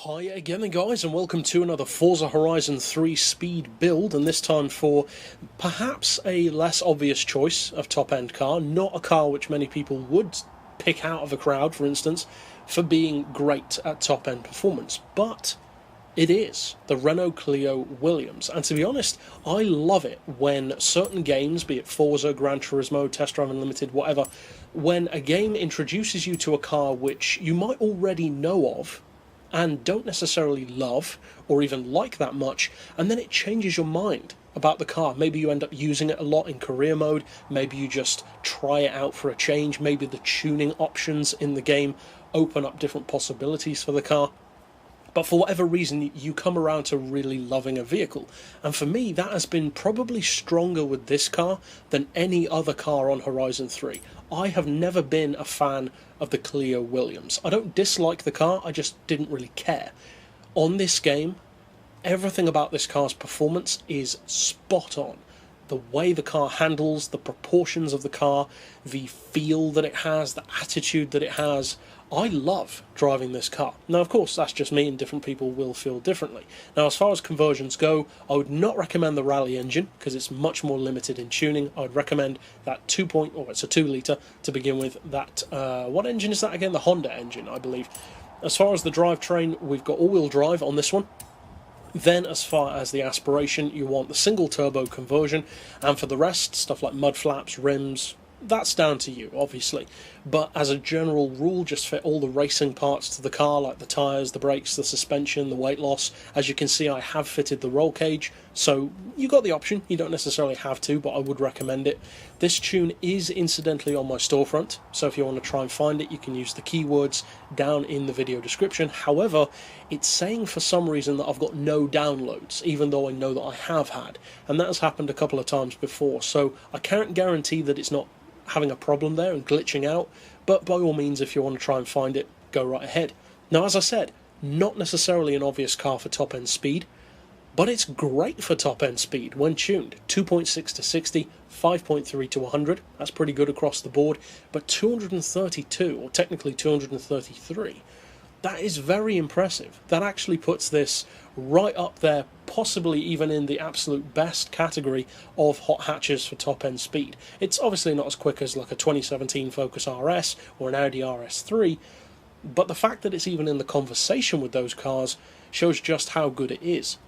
Hi again then guys, and welcome to another Forza Horizon 3 speed build, and this time for perhaps a less obvious choice of top-end car, not a car which many people would pick out of a crowd, for instance, for being great at top-end performance, but it is the Renault Clio Williams, and to be honest, I love it when certain games, be it Forza, Gran Turismo, Test Drive Unlimited, whatever, when a game introduces you to a car which you might already know of, and don't necessarily love or even like that much, and then it changes your mind about the car. Maybe you end up using it a lot in career mode, maybe you just try it out for a change, maybe the tuning options in the game open up different possibilities for the car. But for whatever reason, you come around to really loving a vehicle. And for me, that has been probably stronger with this car than any other car on Horizon 3. I have never been a fan of the Clio Williams. I don't dislike the car, I just didn't really care. On this game, everything about this car's performance is spot on. The way the car handles, the proportions of the car, the feel that it has, the attitude that it has. I love driving this car. Now, of course, that's just me, and different people will feel differently. Now, as far as conversions go, I would not recommend the Rally engine because it's much more limited in tuning. I would recommend that it's a 2 litre to begin with. That what engine is that again? The Honda engine, I believe. As far as the drivetrain, we've got all-wheel drive on this one. Then, as far as the aspiration, you want the single turbo conversion, and for the rest, stuff like mud flaps, rims, that's down to you, obviously. But as a general rule, just fit all the racing parts to the car, like the tyres, the brakes, the suspension, the weight loss. As you can see, I have fitted the roll cage, so you got the option. You don't necessarily have to, but I would recommend it. This tune is incidentally on my storefront, so if you want to try and find it, you can use the keywords down in the video description. However, it's saying for some reason that I've got no downloads, even though I know that I have had, and that has happened a couple of times before, so I can't guarantee that it's not having a problem there and glitching out, but by all means, if you want to try and find it, go right ahead. Now, as I said, not necessarily an obvious car for top-end speed, but it's great for top-end speed when tuned. 2.6 to 60, 5.3 to 100, that's pretty good across the board, but 232, or technically 233, that is very impressive. That actually puts this right up there, possibly even in the absolute best category of hot hatches for top-end speed. It's obviously not as quick as like a 2017 Focus RS or an Audi RS3, but the fact that it's even in the conversation with those cars shows just how good it is.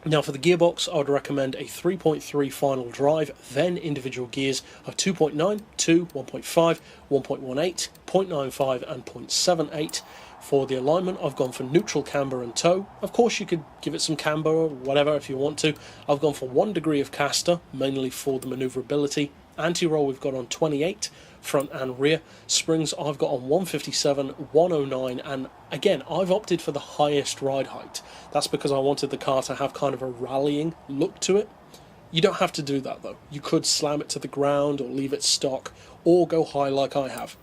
Now, for the gearbox, I would recommend a 3.3 final drive, then individual gears of 2.9, 2, 1.5, 1.18, 0.95 and 0.78. For the alignment, I've gone for neutral camber and toe. Of course, you could give it some camber or whatever if you want to. I've gone for 1 degree of caster, mainly for the manoeuvrability. Anti-roll we've got on 28, front and rear. Springs I've got on 157, 109, and again, I've opted for the highest ride height. That's because I wanted the car to have kind of a rallying look to it. You don't have to do that though. You could slam it to the ground or leave it stock, or go high like I have.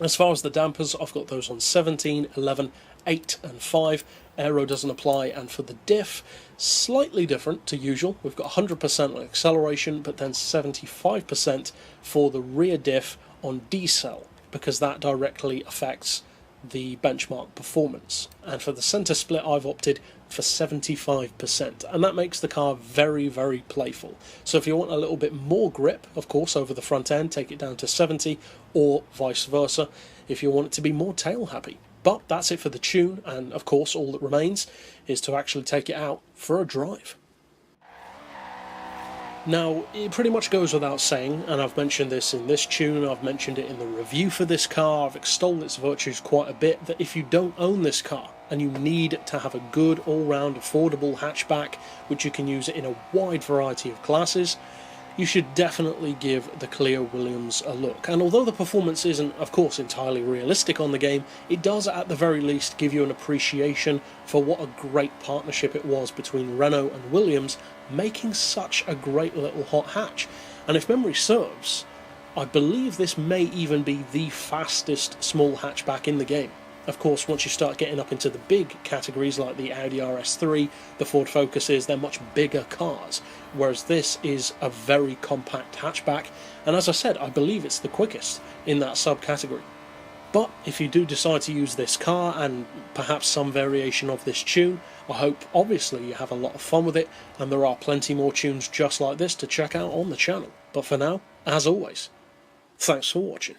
As far as the dampers, I've got those on 17, 11, 8 and 5. Aero doesn't apply, and for the diff, slightly different to usual. We've got 100% on acceleration, but then 75% for the rear diff on decel, because that directly affects the benchmark performance. And for the centre split, I've opted for 75%, and that makes the car very, very playful. So if you want a little bit more grip, of course, over the front end, take it down to 70, or vice versa, if you want it to be more tail happy. But that's it for the tune, and of course all that remains is to actually take it out for a drive. Now, it pretty much goes without saying, and I've mentioned this in this tune, I've mentioned it in the review for this car, I've extolled its virtues quite a bit, that if you don't own this car, and you need to have a good all-round affordable hatchback, which you can use in a wide variety of classes, you should definitely give the Clio Williams a look. And although the performance isn't, of course, entirely realistic on the game, it does at the very least give you an appreciation for what a great partnership it was between Renault and Williams, making such a great little hot hatch. And if memory serves, I believe this may even be the fastest small hatchback in the game. Of course, once you start getting up into the big categories like the Audi RS3, the Ford Focuses, they're much bigger cars, whereas this is a very compact hatchback, and as I said, I believe it's the quickest in that subcategory. But if you do decide to use this car and perhaps some variation of this tune, I hope obviously you have a lot of fun with it, and there are plenty more tunes just like this to check out on the channel. But for now, as always, thanks for watching.